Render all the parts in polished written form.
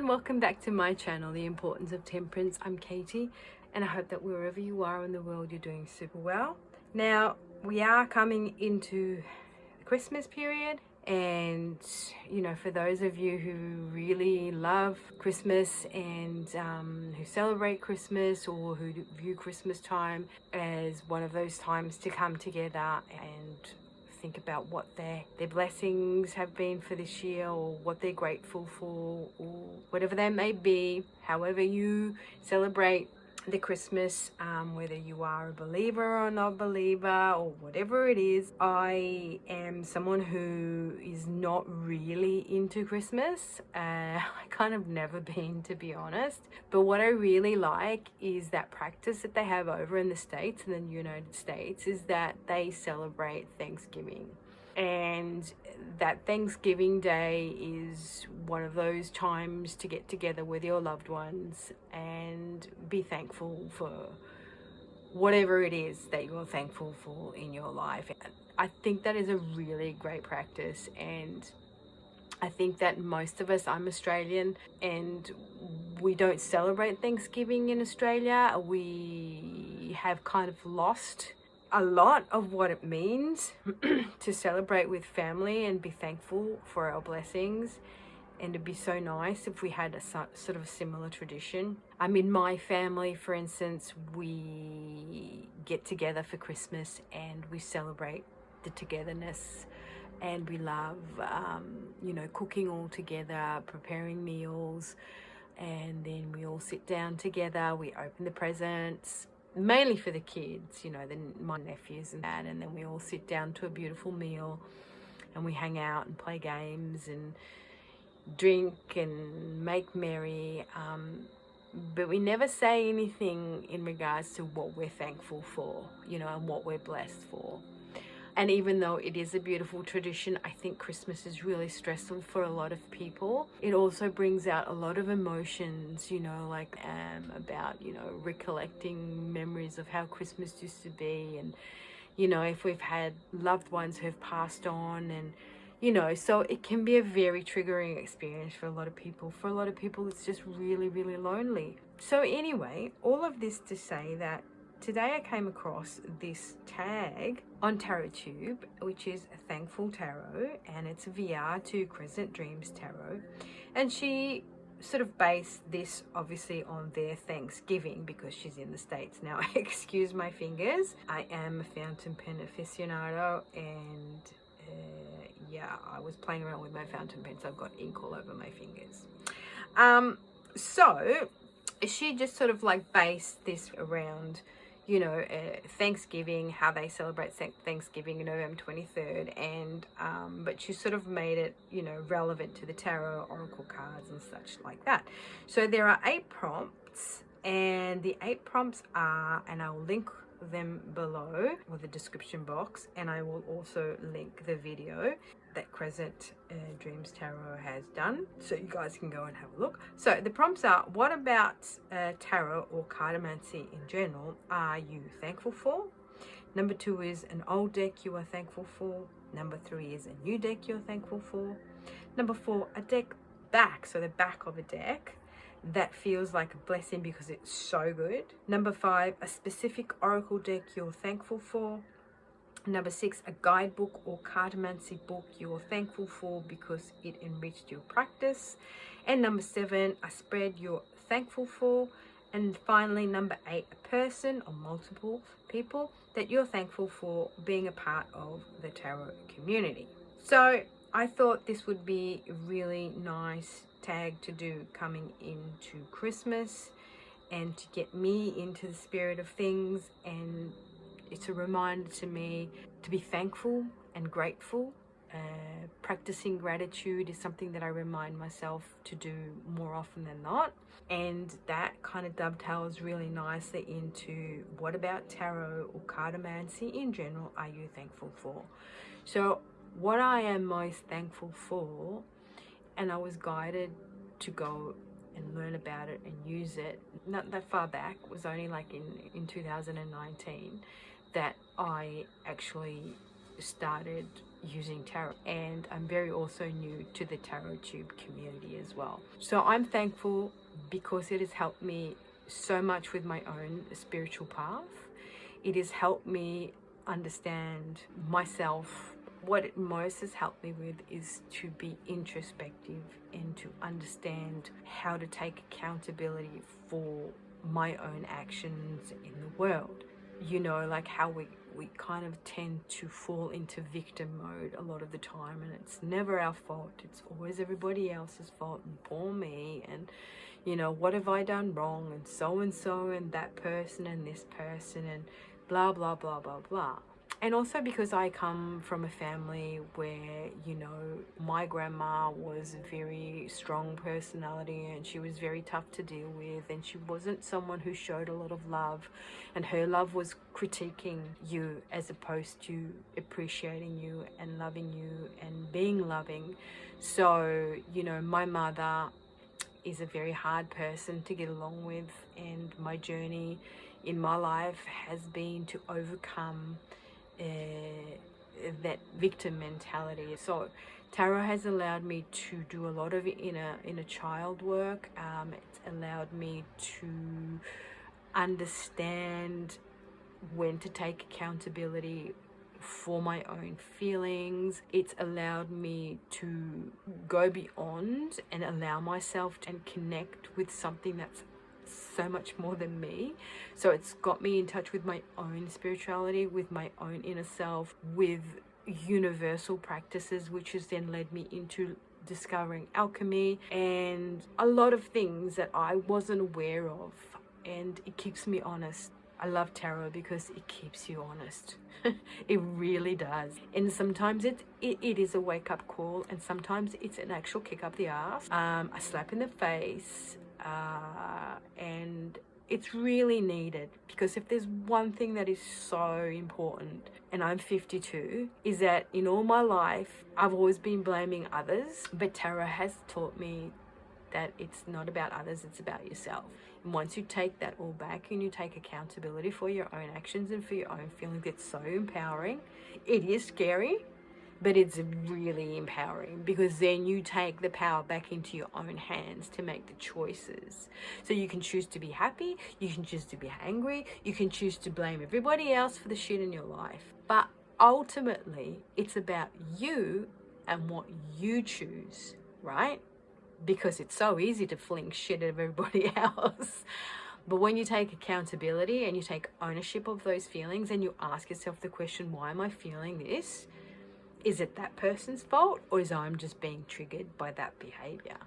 everyone, welcome back to my channel, The Importance of Temperance. I'm Katie, and I hope that wherever you are in the world, you're doing super well. Now, we are coming into the Christmas period, and for those of you who really love Christmas and who celebrate Christmas or who view Christmas time as one of those times to come together and think about what their blessings have been for this year, or what they're grateful for, or whatever they may be, however you celebrate the Christmas, whether you are a believer or not believer or whatever it is. I am someone who is not really into Christmas. I kind of never been, to be honest, but what I really like is that practice that they have over in the States, in the United States, is that they celebrate Thanksgiving. And that Thanksgiving Day is one of those times to get together with your loved ones and be thankful for whatever it is that you're thankful for in your life. I think that is a really great practice, and I think that most of us, I'm Australian, and we don't celebrate Thanksgiving in Australia. We have kind of lost a lot of what it means to celebrate with family and be thankful for our blessings, and it'd be so nice if we had a sort of similar tradition. In my family, for instance, we get together for Christmas and we celebrate the togetherness, and we love cooking all together, preparing meals, and then we all sit down together, we open the presents, mainly for the kids, my nephews and that, and then we all sit down to a beautiful meal and we hang out and play games and drink and make merry, but we never say anything in regards to what we're thankful for, and what we're blessed for. And even though it is a beautiful tradition, I think Christmas is really stressful for a lot of people. It also brings out a lot of emotions, about, recollecting memories of how Christmas used to be. And, if we've had loved ones who have passed on, and, so it can be a very triggering experience for a lot of people. For a lot of people, it's just really, really lonely. So anyway, all of this to say that today I came across this tag on TarotTube, which is Thankful Tarot, and it's VR to Crescent Dreams Tarot. And she sort of based this obviously on their Thanksgiving, because she's in the States. Now, excuse my fingers. I am a fountain pen aficionado, and I was playing around with my fountain pen, so I've got ink all over my fingers. So she just sort of based this around Thanksgiving, how they celebrate Thanksgiving in November 23rd, and but she sort of made it relevant to the tarot, oracle cards and such like that. So there are 8 prompts, and the 8 prompts are, and I'll link them below with the description box, and I will also link the video that Crescent Dreams Tarot has done, so you guys can go and have a look. So the prompts are: what about tarot or cartomancy in general are you thankful for? Number 2 is an old deck you are thankful for. Number 3 is a new deck you're thankful for. Number 4, a deck back, so the back of a deck that feels like a blessing because it's so good. Number 5, a specific oracle deck you're thankful for. Number 6, a guidebook or cartomancy book you're thankful for because it enriched your practice. And number 7, a spread you're thankful for. And finally, number 8, a person or multiple people that you're thankful for being a part of the tarot community. So I thought this would be a really nice tag to do coming into Christmas, and to get me into the spirit of things. And it's a reminder to me to be thankful and grateful. Practicing gratitude is something that I remind myself to do more often than not. And that kind of dovetails really nicely into what about tarot or cartomancy in general are you thankful for? So what I am most thankful for, and I was guided to go and learn about it and use it not that far back, was only in 2019 that I actually started using tarot, and I'm very also new to the Tarot Tube community as well. So I'm thankful because it has helped me so much with my own spiritual path. It has helped me understand myself. What it most has helped me with is to be introspective and to understand how to take accountability for my own actions in the world. You know, like how we kind of tend to fall into victim mode a lot of the time, and it's never our fault. It's always everybody else's fault, and poor me, and you know, what have I done wrong, and so and that person and this person, and blah blah blah blah blah. And also because I come from a family where, you know, my grandma was a very strong personality and she was very tough to deal with, and she wasn't someone who showed a lot of love, and her love was critiquing you as opposed to appreciating you and loving you and being loving. So, you know, my mother is a very hard person to get along with, and my journey in my life has been to overcome that victim mentality. So tarot has allowed me to do a lot of inner child work. It's allowed me to understand when to take accountability for my own feelings. It's allowed me to go beyond and allow myself to connect with something that's so much more than me. So it's got me in touch with my own spirituality, with my own inner self, with universal practices, which has then led me into discovering alchemy and a lot of things that I wasn't aware of, and it keeps me honest. I love tarot because it keeps you honest. It really does. And sometimes it is a wake-up call, and sometimes it's an actual kick up the ass, a slap in the face, and it's really needed, because if there's one thing that is so important, and I'm 52, is that in all my life I've always been blaming others, but tarot has taught me that it's not about others, it's about yourself. And once you take that all back and you take accountability for your own actions and for your own feelings, it's so empowering. It is scary, but it's really empowering, because then you take the power back into your own hands to make the choices. So you can choose to be happy, you can choose to be angry, you can choose to blame everybody else for the shit in your life. But ultimately, it's about you and what you choose, right? Because it's so easy to fling shit at everybody else. But when you take accountability and you take ownership of those feelings and you ask yourself the question, why am I feeling this? Is it that person's fault, or is I'm just being triggered by that behavior?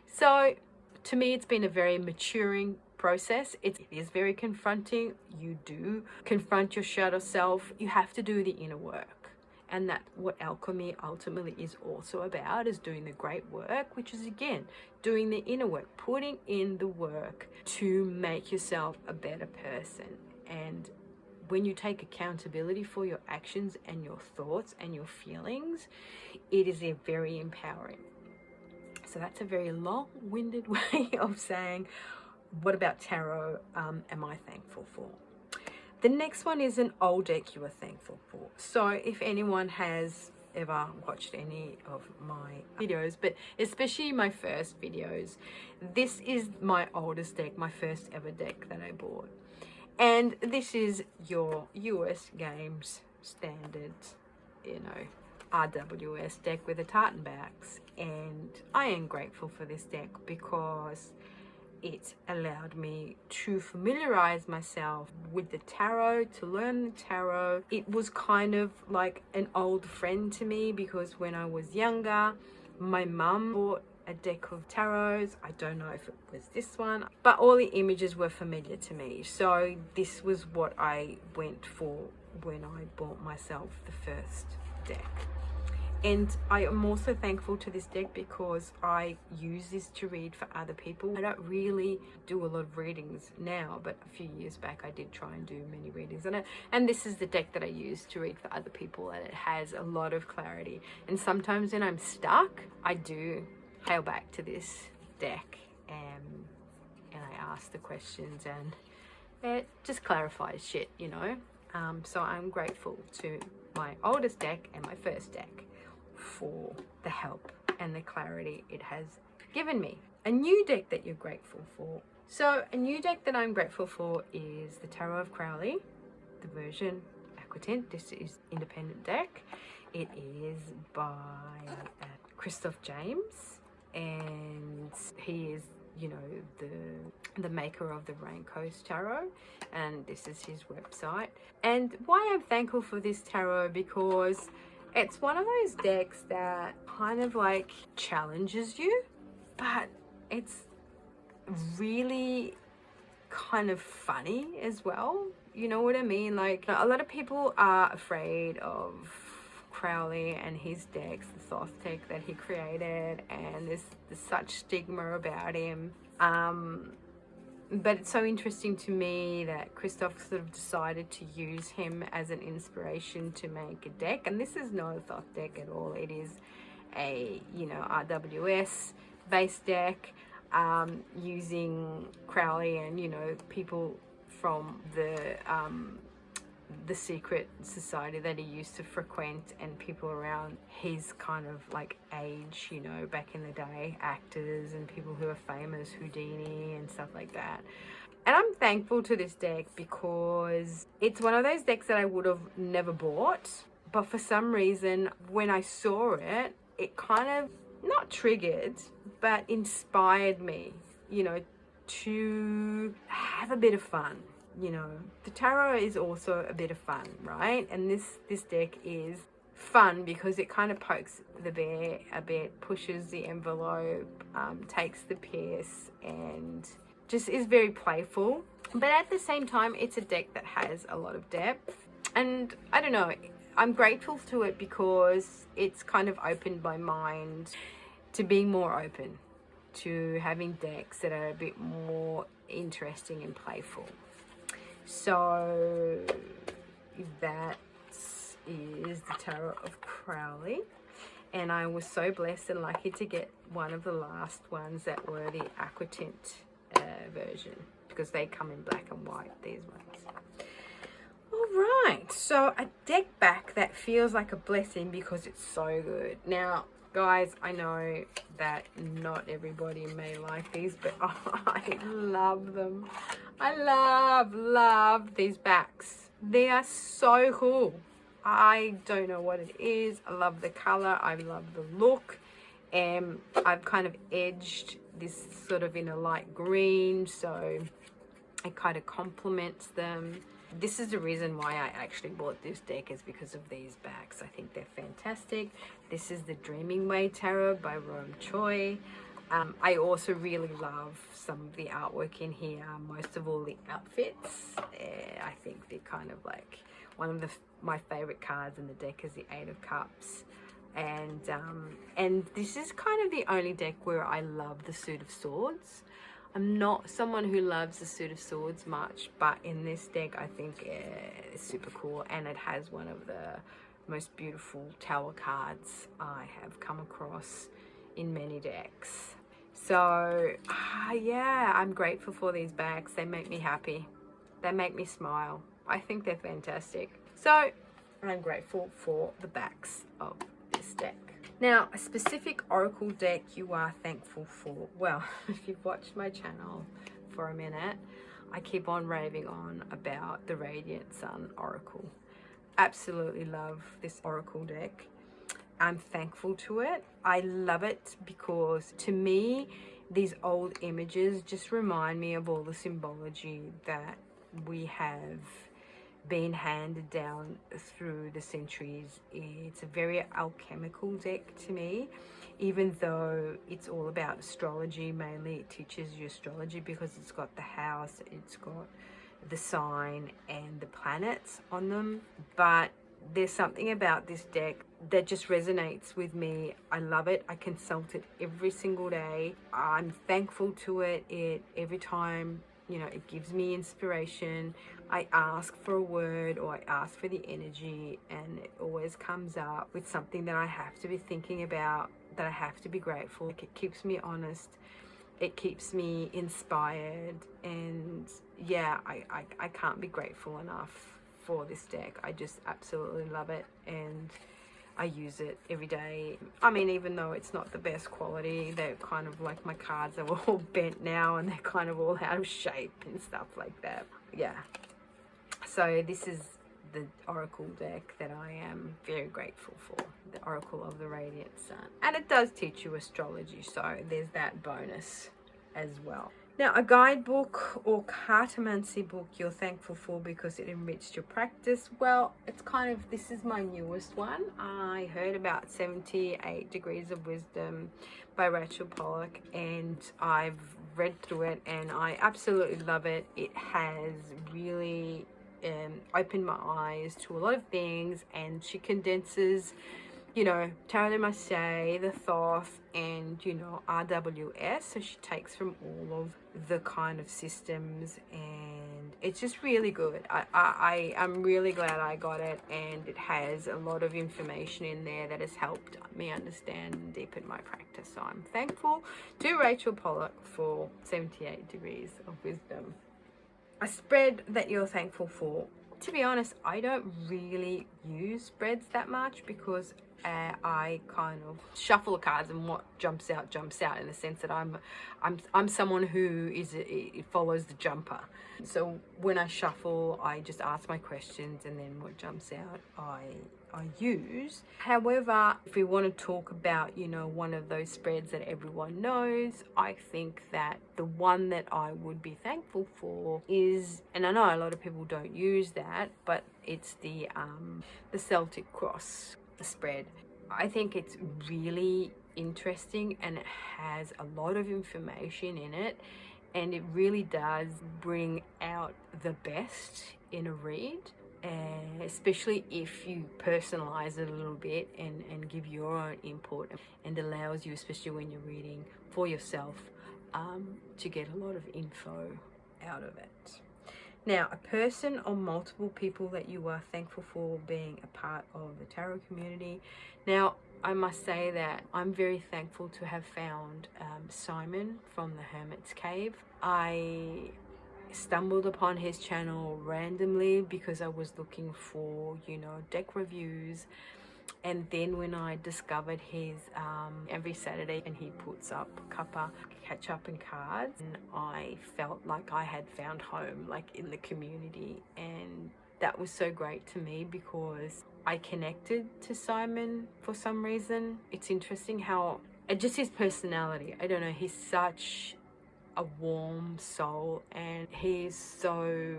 So to me, it's been a very maturing process. It is very confronting. You do confront your shadow self. You have to do the inner work. And that's what alchemy ultimately is also about, is doing the great work, which is, again, doing the inner work, putting in the work to make yourself a better person. And when you take accountability for your actions and your thoughts and your feelings, it is a very empowering. So that's a very long-winded way of saying, what about tarot am I thankful for? The next one is an old deck you are thankful for. So if anyone has ever watched any of my videos, but especially my first videos, this is my oldest deck, my first ever deck that I bought. And this is your US Games standard, you know, RWS deck with the tartan backs. And I am grateful for this deck because it allowed me to familiarize myself with the tarot, to learn the tarot. It was kind of like an old friend to me, because when I was younger, my mum bought a deck of tarots. I don't know if it was this one, but all the images were familiar to me. So this was what I went for when I bought myself the first deck. And I am also thankful to this deck because I use this to read for other people. I don't really do a lot of readings now, but a few years back I did try and do many readings on it. And this is the deck that I use to read for other people, and it has a lot of clarity. And sometimes when I'm stuck, I do hail back to this deck and I ask the questions, and it just clarifies shit, you know. So I'm grateful to my oldest deck and my first deck for the help and the clarity it has given me. A new deck that you're grateful for. So a new deck that I'm grateful for is the Tarot of Crowley, the version Aquatint. This is independent deck. It is by Christoph James, and he is, you know, the maker of the Rain Coast Tarot, and this is his website. And why I'm thankful for this tarot, because it's one of those decks that kind of like challenges you, but it's really kind of funny as well. You know what I mean? Like, a lot of people are afraid of Crowley and his decks, the Thoth deck that he created, and there's such stigma about him. But it's so interesting to me that Christoph sort of decided to use him as an inspiration to make a deck. And this is not a Thoth deck at all. It is a, you know, RWS based deck, using Crowley and, you know, people from the secret society that he used to frequent, and people around his kind of like age, you know, back in the day, actors and people who are famous, Houdini and stuff like that. And I'm thankful to this deck because it's one of those decks that I would have never bought, but for some reason when I saw it, it kind of not triggered but inspired me, you know, to have a bit of fun. You know, the tarot is also a bit of fun, right? And this deck is fun because it kind of pokes the bear a bit, pushes the envelope, takes the piss, and just is very playful. But at the same time, it's a deck that has a lot of depth. And I don't know, I'm grateful to it because it's kind of opened my mind to being more open, to having decks that are a bit more interesting and playful. So that is the Tarot of Crowley, and I was so blessed and lucky to get one of the last ones that were the Aquatint version, because they come in black and white, these ones. All right, so a deck back that feels like a blessing because it's so good. Now guys, I know that not everybody may like these, but I love them. I love these backs. They are so cool. I don't know what it is. I love the color. I love the look. And I've kind of edged this sort of in a light green, so it kind of complements them. This is the reason why I actually bought this deck, is because of these backs. I think they're fantastic. This is the Dreaming Way Tarot by Rome Choi. I also really love some of the artwork in here, most of all the outfits. I think they're kind of like one of my favorite cards in the deck is the Eight of Cups. And this is kind of the only deck where I love the Suit of Swords. I'm not someone who loves the Suit of Swords much, but in this deck I think it's super cool, and it has one of the most beautiful tower cards I have come across in many decks. So yeah, I'm grateful for these backs. They make me happy. They make me smile. I think they're fantastic. So I'm grateful for the backs of this deck. Now, a specific oracle deck you are thankful for. Well, if you've watched my channel for a minute, I keep on raving on about the Radiant Sun Oracle. Absolutely love this oracle deck. I'm thankful to it. I love it because to me, these old images just remind me of all the symbology that we have been handed down through the centuries. It's a very alchemical deck to me, even though it's all about astrology. Mainly it teaches you astrology because it's got the house, it's got the sign and the planets on them. But there's something about this deck that just resonates with me. I love it. I consult it every single day. I'm thankful to it. Every time, you know, it gives me inspiration. I ask for a word or I ask for the energy, and it always comes up with something that I have to be thinking about, that I have to be grateful. Like, it keeps me honest. It keeps me inspired. And yeah, I can't be grateful enough for this deck. I just absolutely love it, and I use it every day. I mean, even though it's not the best quality, they're kind of like, my cards are all bent now and they're kind of all out of shape and stuff like that. Yeah. So this is the Oracle deck that I am very grateful for. The Oracle of the Radiant Sun. And it does teach you astrology, so there's that bonus as well. Now, a guidebook or cartomancy book you're thankful for because it enriched your practice. Well, it's kind of, this is my newest one. I heard about 78 Degrees of Wisdom by Rachel Pollack, and I've read through it and I absolutely love it. It has really opened my eyes to a lot of things, and she condenses, you know, cartomancy, the Thoth, and, you know, RWS. So she takes from all of the kind of systems, and it's just really good. I'm really glad I got it, and it has a lot of information in there that has helped me understand and deepen my practice. So I'm thankful to Rachel Pollack for 78 Degrees of Wisdom. A spread that you're thankful for. To be honest, I don't really use spreads that much because I kind of shuffle the cards, and what jumps out, in the sense that I'm someone who it follows the jumper. So when I shuffle, I just ask my questions, and then what jumps out, I use. However, if we want to talk about, you know, one of those spreads that everyone knows, I think that the one that I would be thankful for is, and I know a lot of people don't use that, but it's the Celtic Cross spread. I think it's really interesting, and it has a lot of information in it, and it really does bring out the best in a read. Especially if you personalize it a little bit and give your own input, and allows you, especially when you're reading for yourself, to get a lot of info out of it. Now, a person or multiple people that you are thankful for being a part of the tarot community. Now, I must say that I'm very thankful to have found Simon from the Hermit's Cave. I stumbled upon his channel randomly because I was looking for, you know, deck reviews, and then when I discovered his every Saturday, and he puts up cuppa, catch up and cards, and I felt like I had found home, like, in the community, and that was so great to me because I connected to Simon for some reason. It's interesting how just his personality, I don't know, he's such a warm soul, and he's so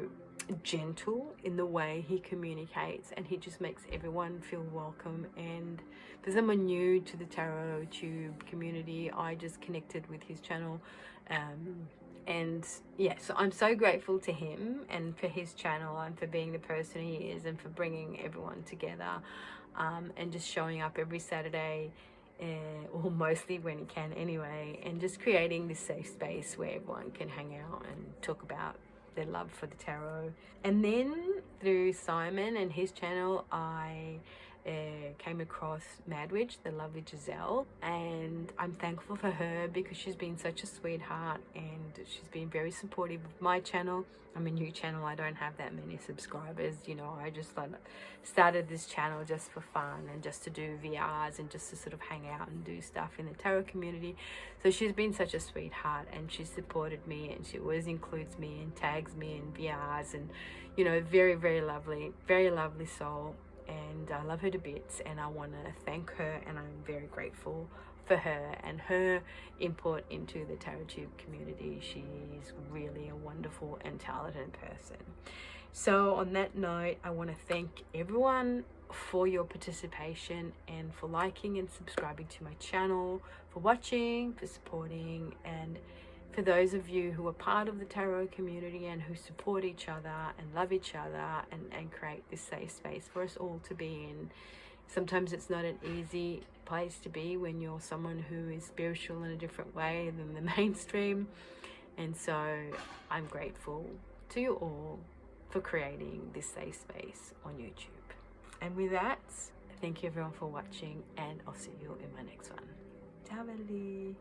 gentle in the way he communicates, and he just makes everyone feel welcome. And for someone new to the Tarot Tube community, I just connected with his channel, and yeah, so I'm so grateful to him and for his channel, and for being the person he is, and for bringing everyone together, and just showing up every Saturday, or mostly when he can anyway, and just creating this safe space where everyone can hang out and talk about their love for the tarot. And then through Simon and his channel, I came across Madwitch, the lovely Giselle, and I'm thankful for her because she's been such a sweetheart, and she's been very supportive of my channel. I'm a new channel, I don't have that many subscribers, you know, I just started this channel just for fun and just to do VRs and just to sort of hang out and do stuff in the tarot community. So she's been such a sweetheart, and she supported me, and she always includes me and tags me in VRs, and, you know, very, very lovely soul. And I love her to bits, and I want to thank her, and I'm very grateful for her and her input into the Tarot Tube community. She's really a wonderful and talented person. So on that note, I want to thank everyone for your participation, and for liking and subscribing to my channel, for watching, for supporting, and for those of you who are part of the tarot community and who support each other and love each other, and create this safe space for us all to be in. Sometimes it's not an easy place to be when you're someone who is spiritual in a different way than the mainstream. And so I'm grateful to you all for creating this safe space on YouTube. And with that, thank you everyone for watching, and I'll see you in my next one. Ciao belli!